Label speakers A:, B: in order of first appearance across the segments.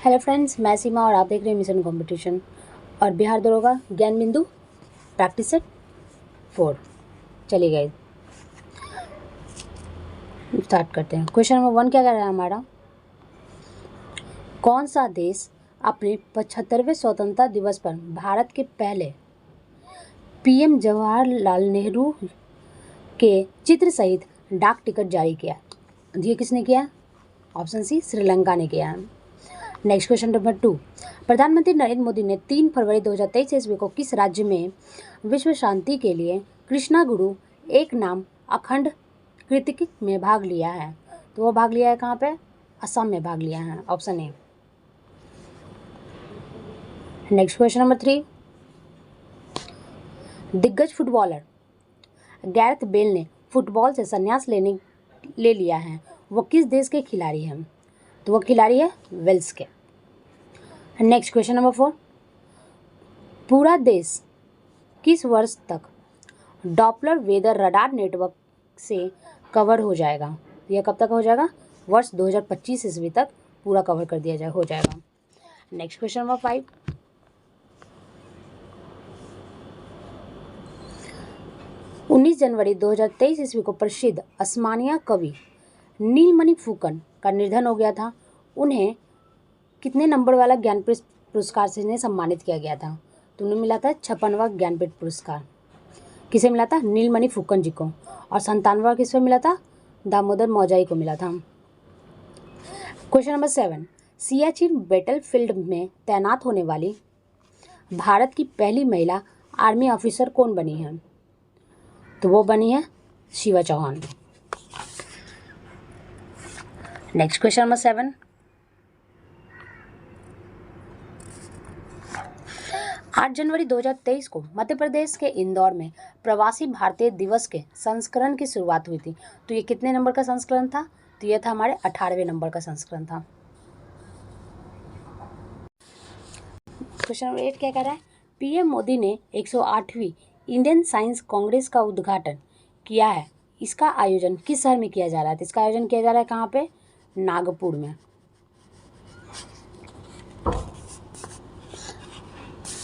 A: Hello friends, मैं सीमा और आप देख रहे हैं मिशन कंपटीशन और बिहार दरोगा ज्ञान बिंदु प्रैक्टिस सेट 4। चलिए गाइस स्टार्ट करते हैं। क्वेश्चन नंबर 1 क्या कह रहा है हमारा, कौन सा देश अपने 75वें स्वतंत्रता दिवस पर भारत के पहले पीएम जवाहरलाल नेहरू के चित्र सहित डाक टिकट जारी किया? ये किसने किया? ऑप्शन सी, श्रीलंका ने किया। नेक्स्ट क्वेश्चन नंबर 2, प्रधानमंत्री नरेंद्र मोदी ने 3 फरवरी 2023 ईस्वी को किस राज्य में विश्व शांति के लिए कृष्णा गुरु एक नाम अखंड कृतिक में भाग लिया है? तो वो भाग लिया है कहाँ पे? असम में भाग लिया है, option A. Next question number 3, दिग्गज फुटबॉलर गैरेथ बेल ने फुटबॉल से संन्यास ले लिया है, वो किस देश के खिलाड़ी हैं? तो वो खिलाड़ी है वेल्स के। नेक्स्ट क्वेश्चन नंबर 4, पूरा देश किस वर्ष तक डॉपलर वेदर रडार नेटवर्क से कवर हो जाएगा? यह कब तक हो जाएगा? वर्ष 2025 ईस्वी तक पूरा कवर कर दिया हो जाएगा। नेक्स्ट क्वेश्चन नंबर 5, 19 जनवरी 2023 ईस्वी को प्रसिद्ध अस्मानिया कवि नीलमणि फुकन का निधन हो गया था। उन्हें कितने नंबर वाला ज्ञानपीठ पुरस्कार से इन्हें सम्मानित किया गया था? तो उन्हें मिला था 56वां ज्ञानपीठ पुरस्कार। किसे मिला था? नीलमणि फुकन जी को। और 97वां किसको मिला था? दामोदर मौजाई को मिला था। क्वेश्चन नंबर 7, सियाचिन बैटलफील्ड में तैनात होने वाली भारत की पहली महिला आर्मी ऑफिसर कौन बनी है? तो वो बनी है Shiva Chauhan. Next question number 7, 8 जनवरी 2023 को मध्य प्रदेश के इंदौर में प्रवासी भारतीय दिवस के संस्करण की शुरुआत हुई थी। तो ये कितने नंबर का संस्करण था? तो ये था हमारे 18वें नंबर का संस्करण था। क्वेश्चन नंबर 8 क्या कह रहा है, पीएम मोदी ने 108वीं इंडियन साइंस कांग्रेस का उद्घाटन किया है। इसका आयोजन किस शहर में किया जा रहा है? तो इसका आयोजन किया जा रहा है कहाँ पे? नागपुर में।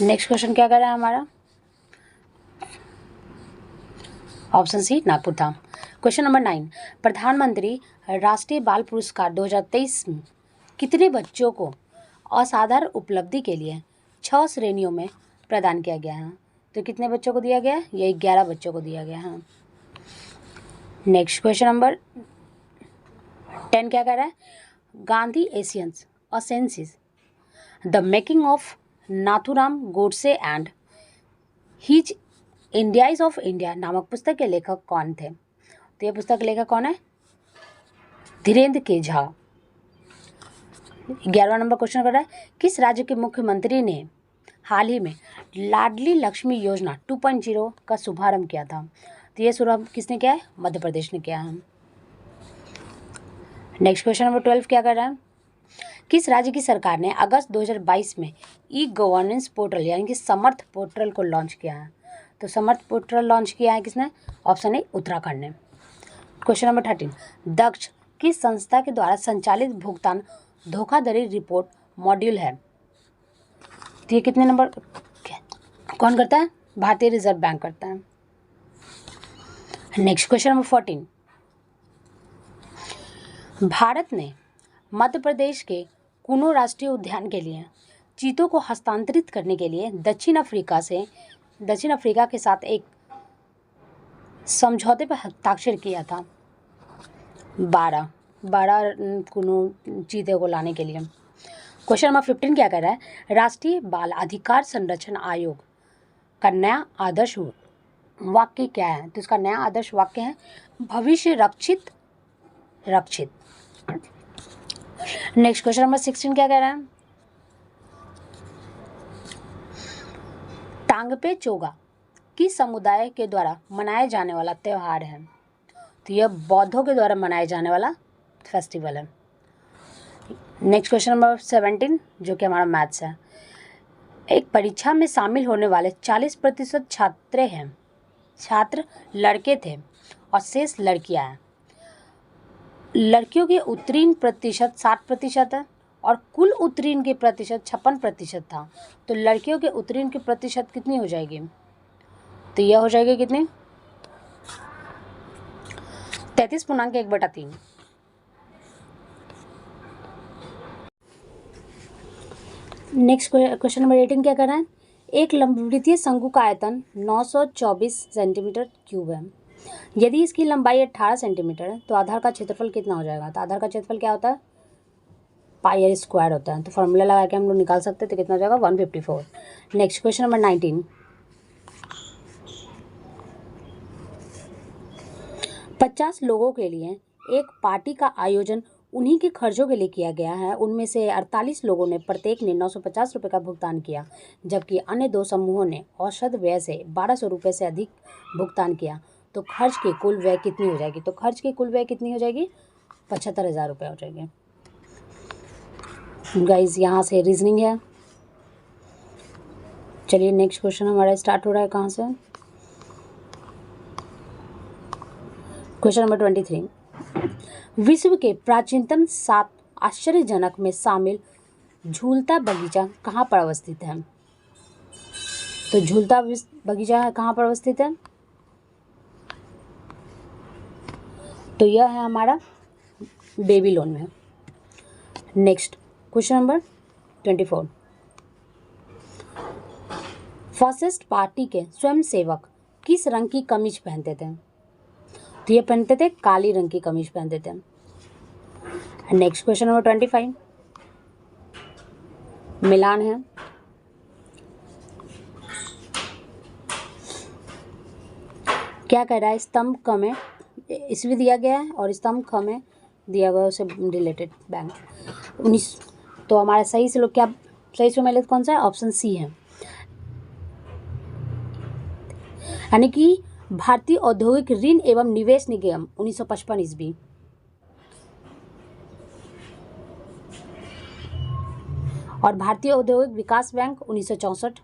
A: नेक्स्ट क्वेश्चन क्या कर रहा है हमारा? ऑप्शन सी, नागपुर था। क्वेश्चन नंबर 9, प्रधानमंत्री राष्ट्रीय बाल पुरस्कार 2023 में कितने बच्चों को असाधारण उपलब्धि के लिए 6 श्रेणियों में प्रदान किया गया है? तो कितने बच्चों को दिया गया है? ये 11 बच्चों को दिया गया है। नेक्स्ट क्वेश्चन नंबर 10 क्या कह रहा है, Gandhi assassins assassins the making of Nathuram Godse and his India's of India नामक पुस्तक के लेखक कौन थे? तो ये पुस्तक के लेखक कौन है? धीरेन्द्र के झा। 11वां नंबर क्वेश्चन कर रहा है, किस राज्य के मुख्यमंत्री ने हाल ही में लाडली लक्ष्मी योजना 2.0 का शुभारंभ किया था? तो ये शुभारंभ किसने किया है? मध्य प्रदेश ने किया है। नेक्स्ट क्वेश्चन नंबर 12 क्या कर रहा है, किस राज्य की सरकार ने अगस्त 2022 में ई गवर्नेंस पोर्टल यानी कि समर्थ पोर्टल को लॉन्च किया है? तो समर्थ पोर्टल लॉन्च किया है किसने? ऑप्शन ए, उत्तराखंड ने। क्वेश्चन नंबर 13, दक्ष किस संस्था के द्वारा संचालित भुगतान धोखाधड़ी रिपोर्ट मॉड्यूल है? तो ये कितने नंबर कौन करता है? भारतीय रिजर्व बैंक करता है। नेक्स्ट क्वेश्चन नंबर 14, भारत ने मध्य प्रदेश के कुनो राष्ट्रीय उद्यान के लिए चीतों को हस्तांतरित करने के लिए दक्षिण अफ्रीका के साथ एक समझौते पर हस्ताक्षर किया था। 12 कुनो चीते को लाने के लिए। क्वेश्चन नंबर 15 क्या कर रहा है, राष्ट्रीय बाल अधिकार संरक्षण आयोग का नया आदर्श वाक्य क्या है? तो इसका नया आदर्श वाक्य है, भविष्य रक्षित। नेक्स्ट क्वेश्चन नंबर 16 क्या कह रहा है, टांगपे चोगा किस समुदाय के द्वारा मनाया जाने वाला त्यौहार है? तो यह बौद्धों के द्वारा मनाया जाने वाला फेस्टिवल है। नेक्स्ट क्वेश्चन नंबर 17 जो कि हमारा मैथ्स है, एक परीक्षा में शामिल होने वाले 40% छात्र लड़के थे और शेष लड़कियां हैं। लड़कियों के उत्तीर्ण प्रतिशत 60% है और कुल उत्तीर्ण के प्रतिशत 56% था, तो लड़कियों के उत्तीर्ण की प्रतिशत कितनी हो जाएगी? तो यह हो जाएगी कितनी? 33.1/3। नेक्स्ट क्वेश्चन नंबर 18 क्या कर रहा है? एक लंबवृत्तीय शंकु का आयतन 924 सेंटीमीटर क्यूब है। यदि इसकी लंबाई 18 सेंटीमीटर है तो आधार का क्षेत्रफल कितना हो जाएगा? तो आधार का क्षेत्रफल क्या होता है? पाई आर स्क्वायर होता है। तो फॉर्मूला लगा के हम लोग निकाल सकते हैं, तो कितना हो जाएगा? 154। Next question number 19। 50 लोगों के लिए एक पार्टी का आयोजन उन्हीं के खर्चों के लिए किया गया है। उनमें से 48 लोगों ने प्रत्येक ने 950 रुपये का भुगतान किया, जबकि अन्य 2 समूहों ने औसत व्यय से 1200 रुपये से अधिक भुगतान किया। तो खर्च की कुल व्यय कितनी हो जाएगी? तो खर्च की कुल व्यय कितनी हो जाएगी? 75,000 रुपये हो जाएगी। गाइज यहाँ से रीजनिंग है। चलिए नेक्स्ट क्वेश्चन हमारा स्टार्ट हो रहा है कहाँ से? Question number 23। विश्व के प्राचीनतम 7 आश्चर्यजनक में शामिल झूलता बगीचा कहाँ पर अवस्थित है? तो झूलता बगीचा कहाँ पर अवस्थित है? तो यह है हमारा बेबीलोन में। Next question number 24। Fascist party के स्वयंसेवक किस रंग की कमीज पहनते थे? तो ये पहनते थे काली रंग की कमीज पहनते थे। नेक्स्ट क्वेश्चन नंबर 25 मिलान है। क्या कह रहा है? स्तंभ क में ईस्वी दिया गया है और स्तंभ ख में दिया गया उससे रिलेटेड बैंक 19। तो हमारा सही से लोग क्या सही से मिले कौन सा है? ऑप्शन सी है, यानी कि भारतीय औद्योगिक ऋण एवं निवेश निगम 1955 ईस्वी। और भारतीय औद्योगिक विकास बैंक 1964।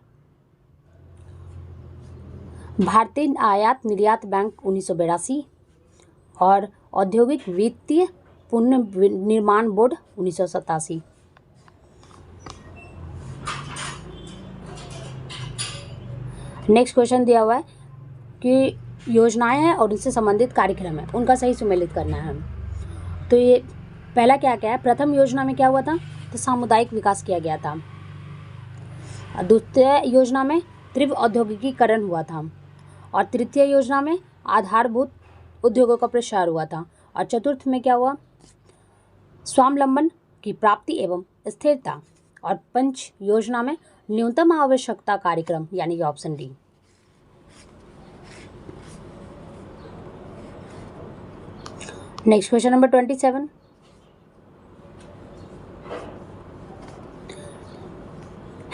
A: भारतीय आयात निर्यात बैंक 1982 और औद्योगिक वित्तीय पुनर्निर्माण बोर्ड 1987। नेक्स्ट क्वेश्चन दिया हुआ है कि योजनाएं हैं और उनसे संबंधित कार्यक्रम है, उनका सही सुमेलित करना है। तो ये पहला क्या क्या है? प्रथम योजना में क्या हुआ था? तो सामुदायिक विकास किया गया था। द्वितीय योजना में तीव्र औद्योगिकीकरण हुआ था और तृतीय योजना में आधारभूत उद्योगों का प्रसार हुआ था और चतुर्थ में क्या हुआ? स्वावलंबन की प्राप्ति एवं स्थिरता और पंच योजना में न्यूनतम आवश्यकता कार्यक्रम, यानी कि option D. Next question number 27।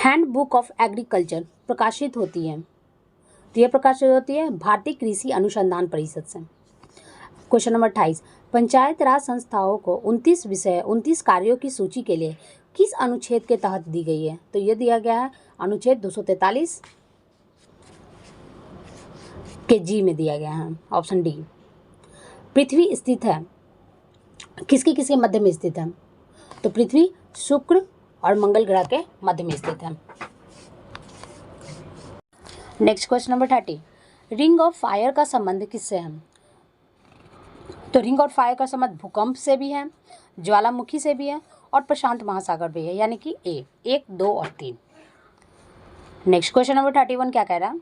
A: Hand book of agriculture प्रकाशित होती है, तो यह प्रकाशित होती है भारतीय कृषि अनुसंधान परिषद से। Question number 28। पंचायत राज संस्थाओं को 29 कार्यों की सूची के लिए किस अनुच्छेद के तहत दी गई है? तो यह दिया गया है अनुच्छेद 243 के जी में दिया गया है, ऑप्शन डी। पृथ्वी स्थित है किसके किसके मध्य में स्थित है? तो पृथ्वी शुक्र और मंगल ग्रह के मध्य में स्थित है। Next question number 30। Ring of fire का संबंध किससे है? तो रिंग ऑफ फायर का संबंध भूकंप से भी है, ज्वालामुखी से भी है और प्रशांत महासागर भी है, यानी कि ए 1, 2 और 3। नेक्स्ट क्वेश्चन नंबर 31 क्या कह रहा है?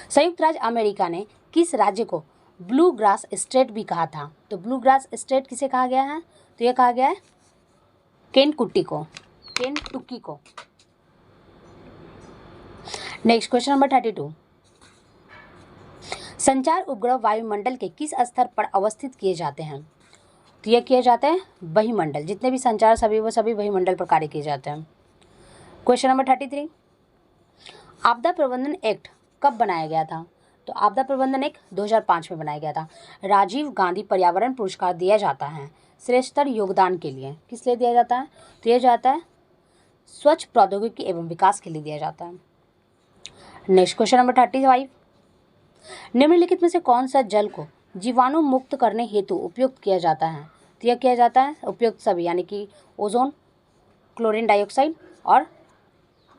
A: संयुक्त राज्य अमेरिका ने किस राज्य को ब्लू ग्रास स्टेट भी कहा था? तो ब्लू ग्रास स्टेट किसे कहा गया है? तो यह कहा गया है केनटुकी को। Next question number 32। संचार उपग्रह वायुमंडल के किस स्तर पर अवस्थित किए जाते हैं? तो यह किए जाते हैं वहीमंडल, जितने भी संचार सभी वहीमंडल पर कार्य किए जाते हैं। Question number 33। आपदा प्रबंधन एक्ट कब बनाया गया था? तो आपदा प्रबंधन एक्ट 2005 में बनाया गया था। राजीव गांधी पर्यावरण पुरस्कार दिया जाता है श्रेष्ठतर योगदान के लिए। किस लिए दिया जाता है? तो यह जाता है स्वच्छ प्रौद्योगिकी एवं विकास के लिए दिया जाता है। Next question number 35। निम्नलिखित में से कौन सा जल को जीवाणु मुक्त करने हेतु उपयुक्त किया जाता है? तो यह किया जाता है उपयुक्त सभी, यानी कि ओजोन, क्लोरीन डाइऑक्साइड और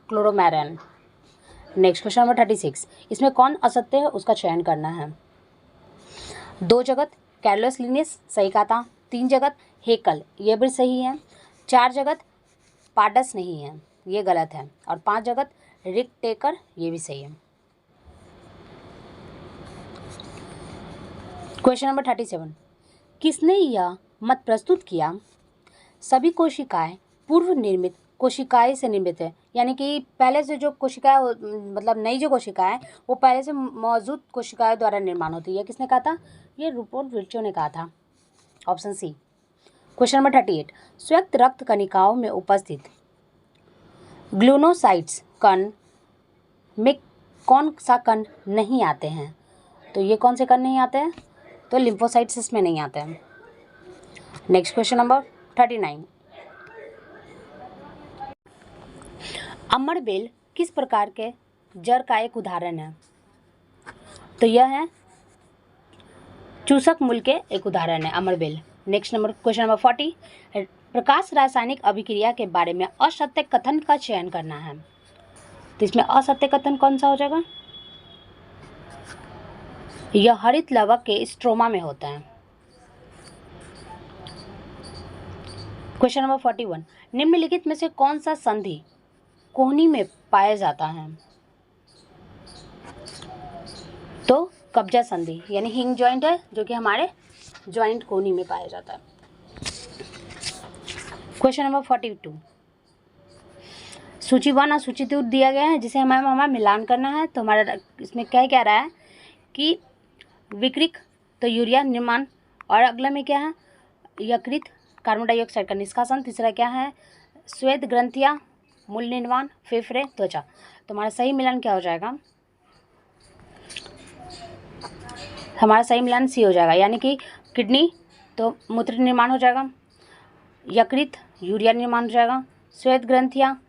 A: क्लोरोमैरन। नेक्स्ट क्वेश्चन नंबर 36, इसमें कौन असत्य है उसका चयन करना है। 2 जगत कैरोलस लिनियस सही कहा था, 3 जगत हेकल ये भी सही है, 4 जगत पाडस नहीं है ये गलत है, और 5 जगत रिक टेकर ये भी सही है। क्वेश्चन नंबर 37, किसने यह मत प्रस्तुत किया सभी कोशिकाएं पूर्व निर्मित कोशिकाएं से निर्मित है, यानी कि पहले से जो कोशिकाएं मतलब नई जो कोशिकाएं वो पहले से मौजूद कोशिकाओं द्वारा निर्माण होती है, किसने कहा था, ये रूपर्ट विर्चो ने कहा था, ऑप्शन सी। क्वेश्चन नंबर 38, स्वेत रक्त कणिकाओं में उपस्थित ग्लूनोसाइट्स कण में कौन सा कण नहीं आते हैं, तो ये कौन से कण नहीं आते हैं, तो लिम्फोसाइट्स इसमें नहीं आते हैं। नेक्स्ट क्वेश्चन नंबर 39, अमरबेल किस प्रकार के जड़ का एक उदाहरण है, तो यह है चूसक मूल के एक उदाहरण है अमरबेल। नेक्स्ट नंबर क्वेश्चन नंबर 40, प्रकाश रासायनिक अभिक्रिया के बारे में असत्य कथन का चयन करना है, तो इसमें असत्य कथन कौन सा हो जाएगा, यह हरित लवक के स्ट्रोमा में होता है। क्वेश्चन नंबर 41, निम्नलिखित में से कौन सा संधि कोहनी में पाया जाता है, तो कब्जा संधि यानी हिंग जॉइंट है जो कि हमारे जॉइंट कोहनी में पाया जाता है। क्वेश्चन नंबर 42, सूची 1 और सूची 2 दिया गया है जिसे हमारा मिलान करना है, तो हमारा इसमें क्या कह रहा है कि विक्रिक तो यूरिया निर्माण, और अगला में क्या है यकृत कार्बन डाइऑक्साइड का निष्कासन, तीसरा क्या है श्वेत ग्रंथियाँ मूल निर्माण, फेफड़े त्वचा, तो हमारा सही मिलान क्या हो जाएगा, हमारा सही मिलान सी हो जाएगा, यानी कि किडनी तो मूत्र निर्माण हो जाएगा, यकृत यूरिया निर्माण हो जाएगा, श्वेत ग्रंथियाँ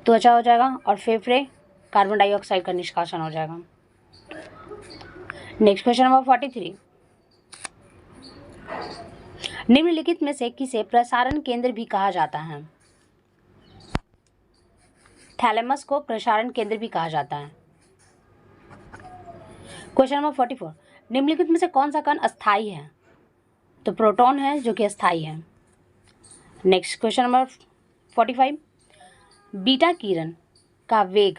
A: त्वचा हो जाएगा, और फेफड़े कार्बन डाइऑक्साइड का निष्कासन हो जाएगा। नेक्स्ट क्वेश्चन नंबर 43, निम्नलिखित में से किसे प्रसारण केंद्र भी कहा जाता है, थैलेमस को प्रसारण केंद्र भी कहा जाता है। क्वेश्चन नंबर 44, निम्नलिखित में से कौन सा कण अस्थायी है, तो प्रोटॉन है जो कि अस्थायी है। नेक्स्ट क्वेश्चन नंबर 45, बीटा किरण का वेग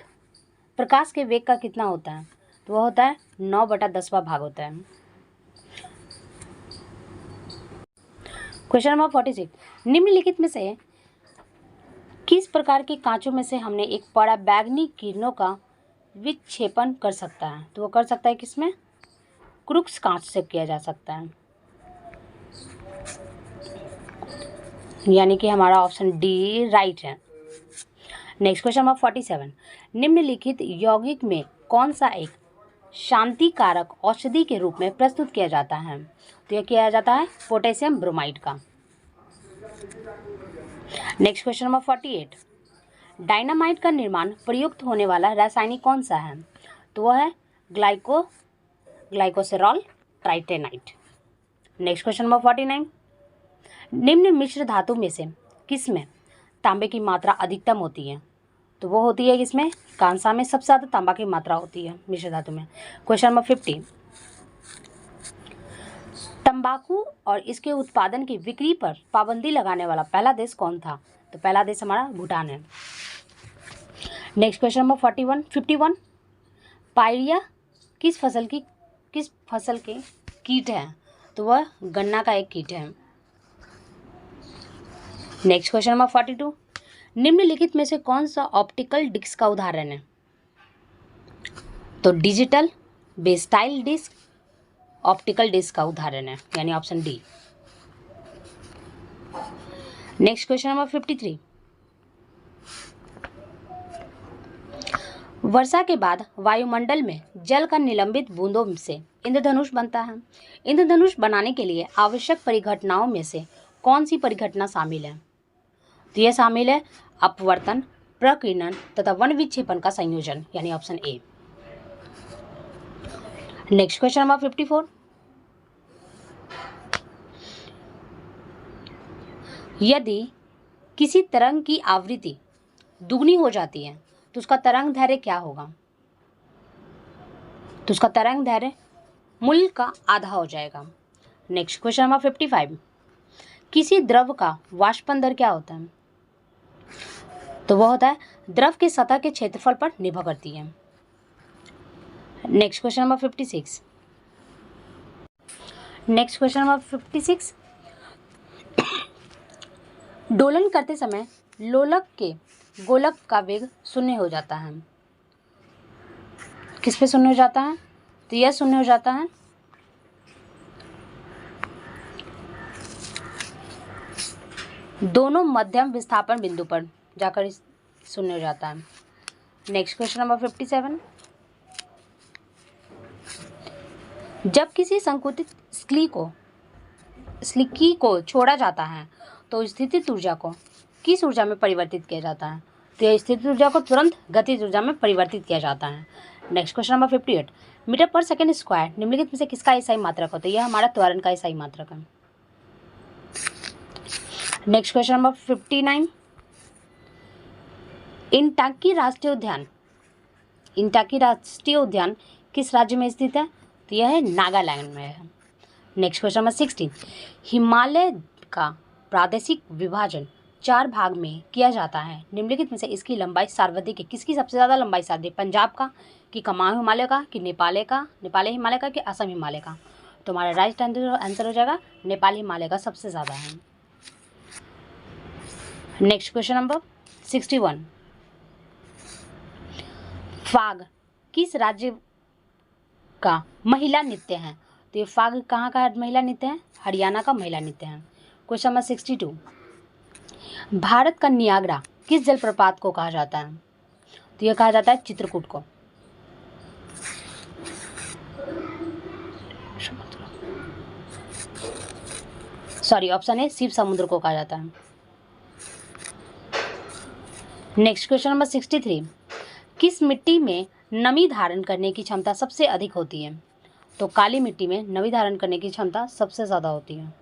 A: प्रकाश के वेग का कितना होता है, तो वह होता है 9/10वां भाग होता है। क्वेश्चन नंबर 46, निम्नलिखित में से किस प्रकार के कांचों में से हमने एक पराबैंगनी किरणों का विक्षेपण कर सकता है, तो वो कर सकता है किसमें, क्रूक्स कांच से किया जा सकता है, यानी कि हमारा ऑप्शन डी राइट है। नेक्स्ट क्वेश्चन नंबर 47, निम्नलिखित यौगिक में कौन सा एक शांति कारक औषधि के रूप में प्रस्तुत किया जाता है, तो यह किया जाता है पोटेशियम ब्रोमाइड का। नेक्स्ट क्वेश्चन नंबर 48, डायनामाइट का निर्माण प्रयुक्त होने वाला रासायनिक कौन सा है, तो वह है ग्लाइकोसेरॉल ट्राइटेनाइट। नेक्स्ट क्वेश्चन नंबर 49, निम्न मिश्र धातु में से किसमें तांबे की मात्रा अधिकतम होती है, तो वो होती है किसमें, कांसा में सबसे ज़्यादा तांबा की मात्रा होती है मिश्र धातु में। क्वेश्चन नंबर 50, तंबाकू और इसके उत्पादन की बिक्री पर पाबंदी लगाने वाला पहला देश कौन था, तो पहला देश हमारा भूटान है। नेक्स्ट क्वेश्चन नंबर 51, पायरिया किस फसल के कीट है, तो वह गन्ना का एक कीट है। नेक्स्ट क्वेश्चन नंबर 42, निम्नलिखित में से कौन सा ऑप्टिकल डिस्क का उदाहरण है, तो digital versatile disc optical disc का उदाहरण है, यानी option D. Next question number 53, वर्षा के बाद वायुमंडल में जल का निलंबित बूंदों से इंद्रधनुष बनता है। इंद्रधनुष बनाने के लिए आवश्यक परिघटनाओं में से कौन सी परिघटना शामिल है, तो यह शामिल है अपवर्तन, प्रकीर्णन तथा वन विक्षेपण का संयोजन, यानी option A. Next question number 54, यदि किसी तरंग की आवृत्ति दुगनी हो जाती है तो उसका तरंग दैर्घ्य क्या होगा? तो उसका तरंग दैर्घ्य मूल का आधा हो जाएगा। नेक्स्ट क्वेश्चन नंबर 55, किसी द्रव का वाष्पन दर क्या होता है? तो वह होता है द्रव के सतह के क्षेत्रफल पर निर्भर करती है। नेक्स्ट क्वेश्चन नंबर 56, दोलन करते समय लोलक के गोलक का वेग शून्य हो जाता है। किस पे शून्य हो जाता है? तो यह शून्य हो जाता है दोनों मध्यम विस्थापन बिंदु पर जाकर शून्य हो जाता है। नेक्स्ट क्वेश्चन नंबर 57, जब किसी संकुचित स्लिकी को छोड़ा जाता है तो स्थितिज ऊर्जा को किस ऊर्जा में परिवर्तित किया जाता है? तो यह स्थितिज ऊर्जा को तुरंत गतिज ऊर्जा में परिवर्तित किया जाता है। नेक्स्ट क्वेश्चन नंबर 58, मीटर पर सेकेंड स्क्वायर निम्नलिखित में से किसका ईसाई मात्रक होता है? यह हमारा त्वरण का ईसाई मात्रक है। नेक्स्ट क्वेश्चन नंबर 59, इंटाकी राष्ट्रीय उद्यान किस राज्य में स्थित है? तो यह है नागालैंड में है। नेक्स्ट क्वेश्चन नंबर 60, हिमालय का प्रादेशिक विभाजन 4 भाग में किया जाता है, निम्नलिखित में से इसकी लंबाई सर्वाधिक है? किसकी सबसे ज़्यादा लंबाई सर्वाधिक? पंजाब का, कि कुमाऊं हिमालय का, कि नेपाली हिमालय का, कि असम हिमालय का? तो हमारा राइट आंसर हो जाएगा नेपाली हिमालय का सबसे ज़्यादा है। नेक्स्ट क्वेश्चन नंबर 61, फाग किस राज्य का महिला नृत्य है? तो ये फाग कहाँ का महिला नृत्य है? हरियाणा का महिला नृत्य है। क्वेश्चन नंबर 62, भारत का नियाग्रा किस जलप्रपात को कहा जाता है? तो यह कहा जाता है चित्रकूट को। सॉरी, ऑप्शन ए शिव समुद्र को कहा जाता है। नेक्स्ट क्वेश्चन नंबर 63, किस मिट्टी में नमी धारण करने की क्षमता सबसे अधिक होती है? तो काली मिट्टी में नमी धारण करने की क्षमता सबसे ज़्यादा होती है।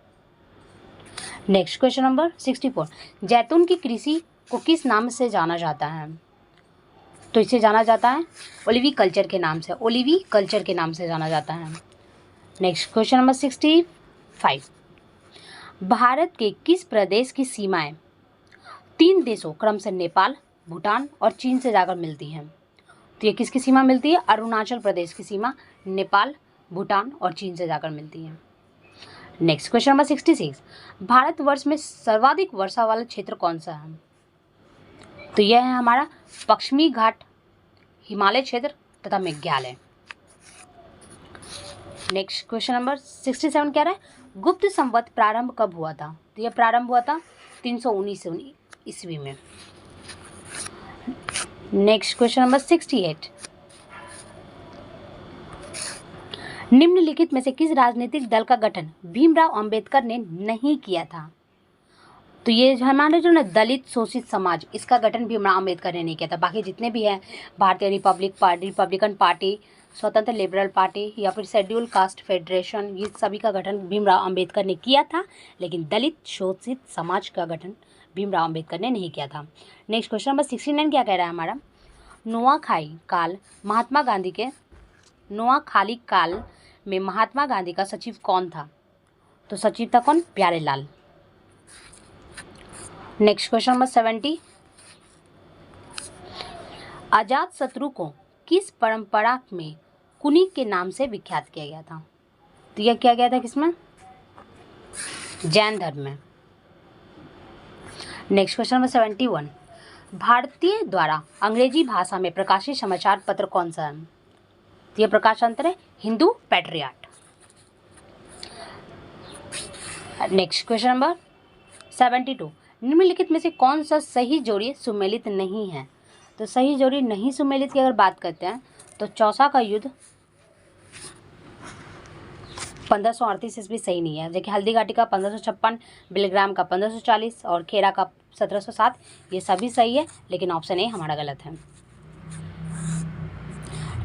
A: नेक्स्ट क्वेश्चन नंबर 64, जैतून की कृषि को किस नाम से जाना जाता है? तो इसे जाना जाता है ओलिवी कल्चर के नाम से जाना जाता है। नेक्स्ट क्वेश्चन नंबर 65, भारत के किस प्रदेश की सीमाएं 3 देशों क्रम से नेपाल, भूटान और चीन से जाकर मिलती हैं? तो ये किसकी सीमा मिलती है? अरुणाचल प्रदेश की सीमा नेपाल, भूटान और चीन से जाकर मिलती है। नेक्स्ट क्वेश्चन नंबर 66, भारतवर्ष में सर्वाधिक वर्षा वाला क्षेत्र कौन सा है? तो यह है हमारा पश्चिमी घाट, हिमालय क्षेत्र तथा मेघालय। नेक्स्ट क्वेश्चन नंबर 67 क्या रहा है? गुप्त संवत प्रारंभ कब हुआ था? तो यह प्रारंभ हुआ था 319 ईस्वी में। नेक्स्ट क्वेश्चन नंबर 68, निम्नलिखित में से किस राजनीतिक दल का गठन भीमराव अंबेडकर ने नहीं किया था? तो ये हमारे जो ना दलित शोषित समाज, इसका गठन भीमराव अंबेडकर ने नहीं किया था। बाकी जितने भी हैं, भारतीय रिपब्लिकन पार्टी, स्वतंत्र लिबरल पार्टी या फिर शेड्यूल कास्ट फेडरेशन, ये सभी का गठन भीमराव अंबेडकर ने किया था, लेकिन दलित शोषित समाज का गठन भीमराव अंबेडकर ने नहीं किया था। नेक्स्ट क्वेश्चन नंबर 69 क्या कह रहा है हमारा? नुआखाई काल में महात्मा गांधी का सचिव कौन था? तो सचिव था कौन? प्यारेलाल। नेक्स्ट क्वेश्चन नंबर 70, अजात शत्रु को किस परंपरा में कुनी के नाम से विख्यात किया गया था? तो यह किया गया था किसमें? जैन धर्म में। नेक्स्ट क्वेश्चन नंबर 71, भारतीय द्वारा अंग्रेजी भाषा में प्रकाशित समाचार पत्र कौन सा है? तो यह प्रकाशंतर है Hindu patriot. Next question number 72, निम्नलिखित में से कौन सा सही जोड़ी सुमेलित नहीं है? तो सही जोड़ी नहीं सुमेलित की अगर बात करते हैं तो चौसा का युद्ध 1538 ईस्वी सही नहीं है। देखिए हल्दी घाटी का 1556, बिलग्राम का 1540 और खेरा का 1707, ये सभी सही है, लेकिन ऑप्शन ए हमारा गलत है।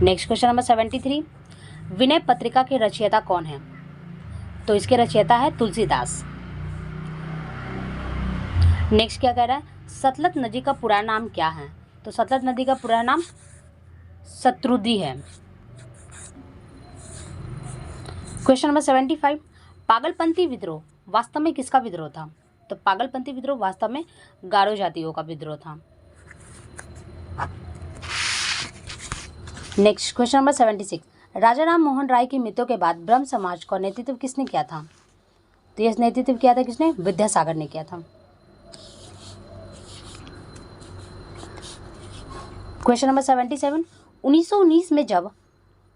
A: Next question number 73, Vinay Patrika के रचयिता कौन है? तो इसके रचयिता है तुलसीदास। नेक्स्ट क्या कह रहा है, सतलज नदी का पूरा नाम क्या है? तो सतलज नदी का पूरा नाम शत्रुंधि है। क्वेश्चन नंबर 75, पागलपंथी विद्रोह वास्तव में किसका विद्रोह था? तो पागलपंथी विद्रोह वास्तव में गारो जातियों का विद्रोह था। नेक्स्ट क्वेश्चन नंबर 76, राजा राम मोहन राय की मृत्यु के बाद ब्रह्म समाज का नेतृत्व किसने किया था? तो यह नेतृत्व किया था किसने? विद्यासागर ने किया था। क्वेश्चन नंबर 77, 1919 में जब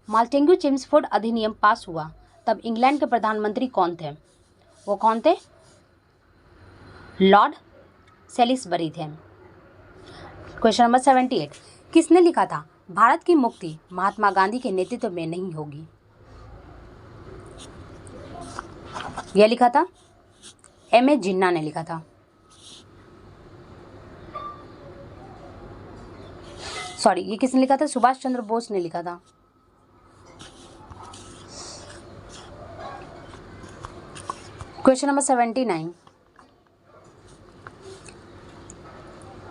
A: माल्टेंग्यू चेम्सफोर्ड अधिनियम पास हुआ तब इंग्लैंड के प्रधानमंत्री कौन थे? वो कौन थे? लॉर्ड सेलिसबरी थे। क्वेश्चन नंबर 78, किसने लिखा था भारत की मुक्ति महात्मा गांधी के नेतृत्व में नहीं होगी? यह लिखा था M.A. जिन्ना ने लिखा था। सॉरी, ये किसने लिखा था? सुभाष चंद्र बोस ने लिखा था। क्वेश्चन नंबर 79,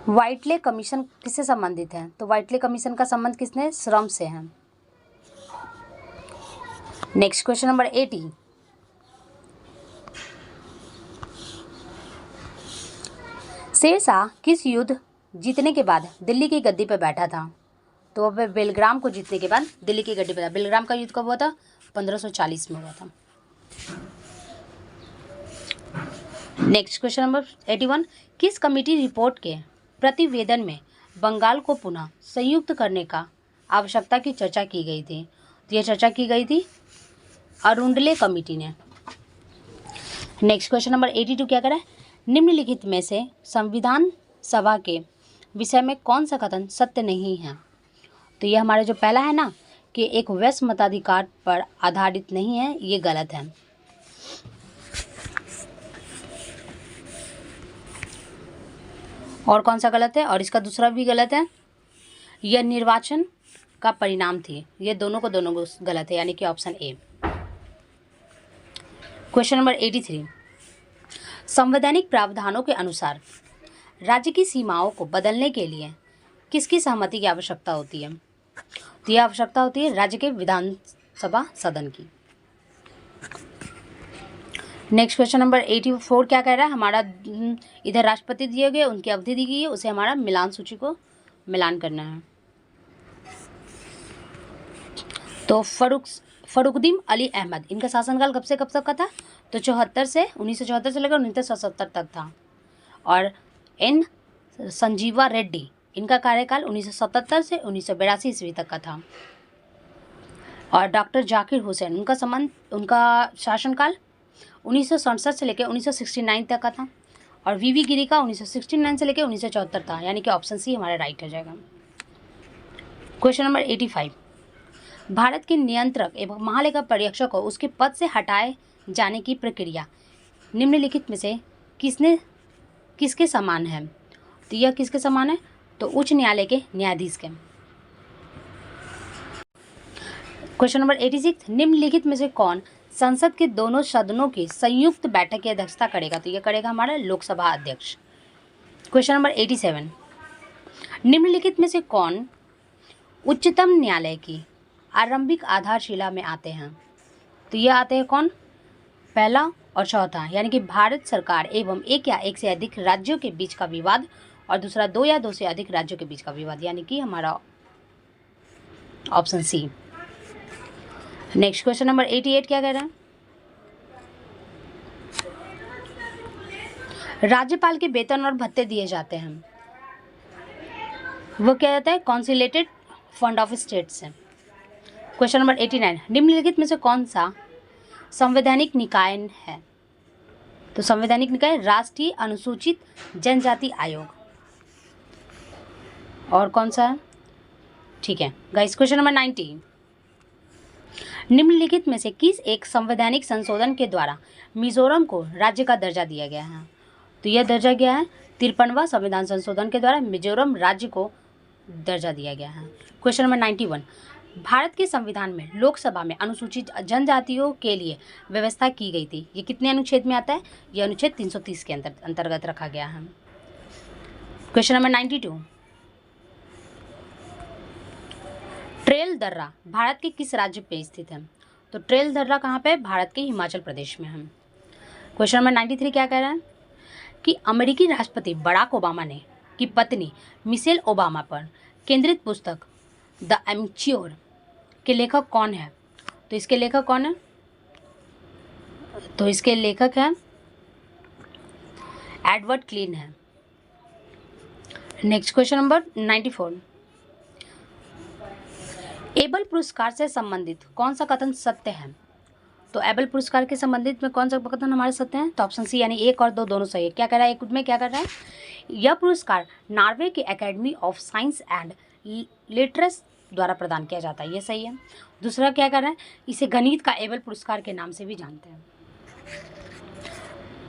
A: व्हाइटले कमीशन किससे संबंधित है? तो व्हाइटले कमीशन का संबंध किसने? श्रम से है। नेक्स्ट क्वेश्चन नंबर 80, शेरशाह किस युद्ध जीतने के बाद दिल्ली की गद्दी पर बैठा था? तो वह बेलग्राम को जीतने के बाद दिल्ली की गद्दी पर था। बेलग्राम का युद्ध कब हुआ था? 1540 में हुआ था। नेक्स्ट क्वेश्चन नंबर 81, किस कमेटी रिपोर्ट के प्रतिवेदन में बंगाल को पुनः संयुक्त करने का आवश्यकता की चर्चा की गई थी? तो यह चर्चा की गई थी अरुंडले कमेटी ने। नेक्स्ट क्वेश्चन नंबर 82 क्या करें, निम्नलिखित में से संविधान सभा के विषय में कौन सा कथन सत्य नहीं है? तो यह हमारा जो पहला है ना कि एक वैश्य मताधिकार पर आधारित नहीं है, ये गलत है। और कौन सा गलत है? और इसका दूसरा भी गलत है, यह निर्वाचन का परिणाम थी। ये दोनों को गलत है, यानी कि ऑप्शन ए। क्वेश्चन नंबर 83, संवैधानिक प्रावधानों के अनुसार राज्य की सीमाओं को बदलने के लिए किसकी सहमति की आवश्यकता होती है? तो यह आवश्यकता होती है राज्य के विधानसभा सदन की। नेक्स्ट क्वेश्चन नंबर 84 क्या कह रहा है, हमारा इधर राष्ट्रपति दिए गए, उनकी अवधि दी गई है, उसे हमारा मिलान सूची को मिलान करना है। तो फरुखुद्दीन अली अहमद, इनका शासनकाल कब से कब तक का था? तो 1974 से लेकर 1977 तक था। और एन संजीवा रेड्डी, इनका कार्यकाल 1977 से 1982 ईस्वी तक का था। और डॉक्टर जाकिर हुसैन, उनका शासनकाल 1967 से लेकर 1969 तक का था। और वीवी गिरी का 1969 से लेकर 1974 था, यानी कि ऑप्शन सी हमारा राइट हो जाएगा। क्वेश्चन नंबर 85, भारत के नियंत्रक एवं महालेखा परीक्षक को उसके पद से हटाए जाने की प्रक्रिया निम्नलिखित में से किसके समान है? तो यह किसके समान है? तो उच्च न्यायालय के न्यायाधीश के। क्वेश्चन नंबर 86, निम्नलिखित में से कौन संसद के दोनों सदनों की संयुक्त बैठक की अध्यक्षता करेगा? तो यह करेगा हमारा लोकसभा अध्यक्ष। क्वेश्चन नंबर 87, निम्नलिखित में से कौन उच्चतम न्यायालय की आरंभिक आधारशिला में आते हैं? तो यह आते हैं कौन? पहला और चौथा, यानी कि भारत सरकार एवं एक या एक से अधिक राज्यों के बीच का विवाद, और दूसरा 2 या 2 से अधिक राज्यों के बीच का विवाद, यानी कि हमारा option C. Next question number 88 क्या कह रहा है, राज्यपाल के वेतन और भत्ते दिए जाते हैं, वो क्या जाता है? कॉन्सिलेटेड फंड ऑफ स्टेट से। क्वेश्चन नंबर 89, निम्नलिखित में से कौन सा संवैधानिक निकाय है? तो संवैधानिक निकाय राष्ट्रीय अनुसूचित जनजाति आयोग। और कौन सा है? ठीक है गाइस। क्वेश्चन नंबर 90, निम्नलिखित में से किस एक संवैधानिक संशोधन के द्वारा मिजोरम को राज्य का दर्जा दिया गया है? तो यह दर्जा गया है 53वां संविधान संशोधन के द्वारा मिजोरम राज्य को दर्जा दिया गया है। क्वेश्चन नंबर 91, भारत के संविधान में लोकसभा में अनुसूचित जनजातियों के लिए व्यवस्था की गई थी, ये कितने अनुच्छेद में आता है? यह अनुच्छेद 330 के अंतर्गत रखा गया है। क्वेश्चन नंबर 92, ट्रेल दर्रा भारत के किस राज्य पे स्थित है? तो ट्रेल दर्रा कहाँ पे? भारत के हिमाचल प्रदेश में है। क्वेश्चन नंबर 93 क्या कह रहा है कि अमेरिकी राष्ट्रपति बराक ओबामा ने की पत्नी मिशेल ओबामा पर केंद्रित पुस्तक द एमेच्योर के लेखक कौन है? तो इसके लेखक कौन है? तो इसके लेखक हैं एडवर्ड क्लीन है। नेक्स्ट क्वेश्चन नंबर 94, एबल पुरस्कार से संबंधित कौन सा कथन सत्य है? तो एबल पुरस्कार के संबंधित में कौन सा कथन हमारे सत्य है? तो ऑप्शन सी यानी 1 और 2 दोनों सही है। क्या कह रहा है? एक में क्या कर रहा है? यह पुरस्कार नॉर्वे के academy of science and literature द्वारा प्रदान किया जाता है, ये सही है। दूसरा क्या कर रहा है? इसे गणित का एबल पुरस्कार के नाम से भी जानते हैं।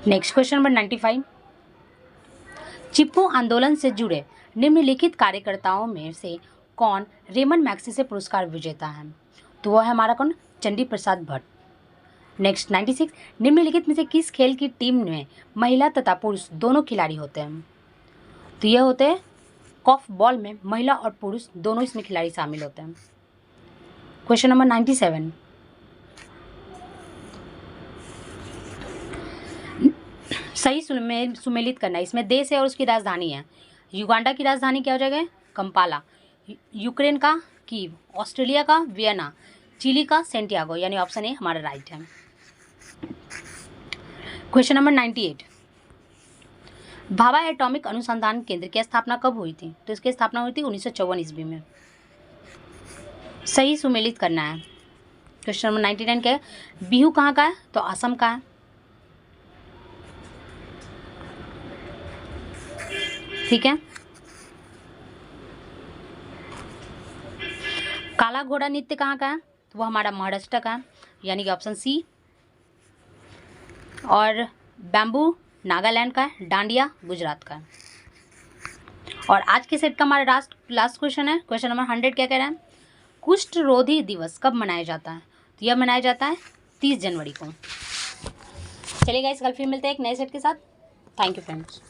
A: नेक्स्ट क्वेश्चन नंबर 95, चिपको आंदोलन से जुड़े निम्नलिखित कार्यकर्ताओं में से कौन रेमन मैग्सेसे पुरस्कार विजेता है? तो वह है हमारा कौन? चंडी प्रसाद भट्ट। नेक्स्ट 96, निम्नलिखित में से किस खेल की टीम में महिला तथा पुरुष दोनों खिलाड़ी होते हैं? तो यह होते हैं कॉर्फ बॉल में महिला और पुरुष दोनों इसमें खिलाड़ी शामिल होते हैं। क्वेश्चन नंबर 97, सही सुमेलित करना है। इसमें देश है और उसकी राजधानी है। युगांडा की राजधानी क्या हो जाएगा? कंपाला। यूक्रेन का कीव, ऑस्ट्रेलिया का वियना, चिली का सेंटियागो, यानी ऑप्शन ए हमारा राइट है। क्वेश्चन नंबर 98, भाभा एटॉमिक अनुसंधान केंद्र की स्थापना कब हुई थी? तो इसकी स्थापना हुई थी 1954 ईस्वी में। सही सुमेलित करना है। क्वेश्चन नंबर 99 क्या है? बिहू कहाँ का है? तो असम का है। ठीक है। काला घोड़ा नृत्य कहाँ का है? तो वो हमारा महाराष्ट्र का है, यानी कि ऑप्शन सी। और बैम्बू नागालैंड का है, डांडिया गुजरात का है। और आज के सेट का हमारा लास्ट क्वेश्चन है। क्वेश्चन नंबर 100 क्या कह रहा है? कुष्ठ रोधी दिवस कब मनाया जाता है? तो यह मनाया जाता है 30 जनवरी को। चलिए गाइस, कल फिर मिलते हैं एक नए सेट के साथ। Thank you friends.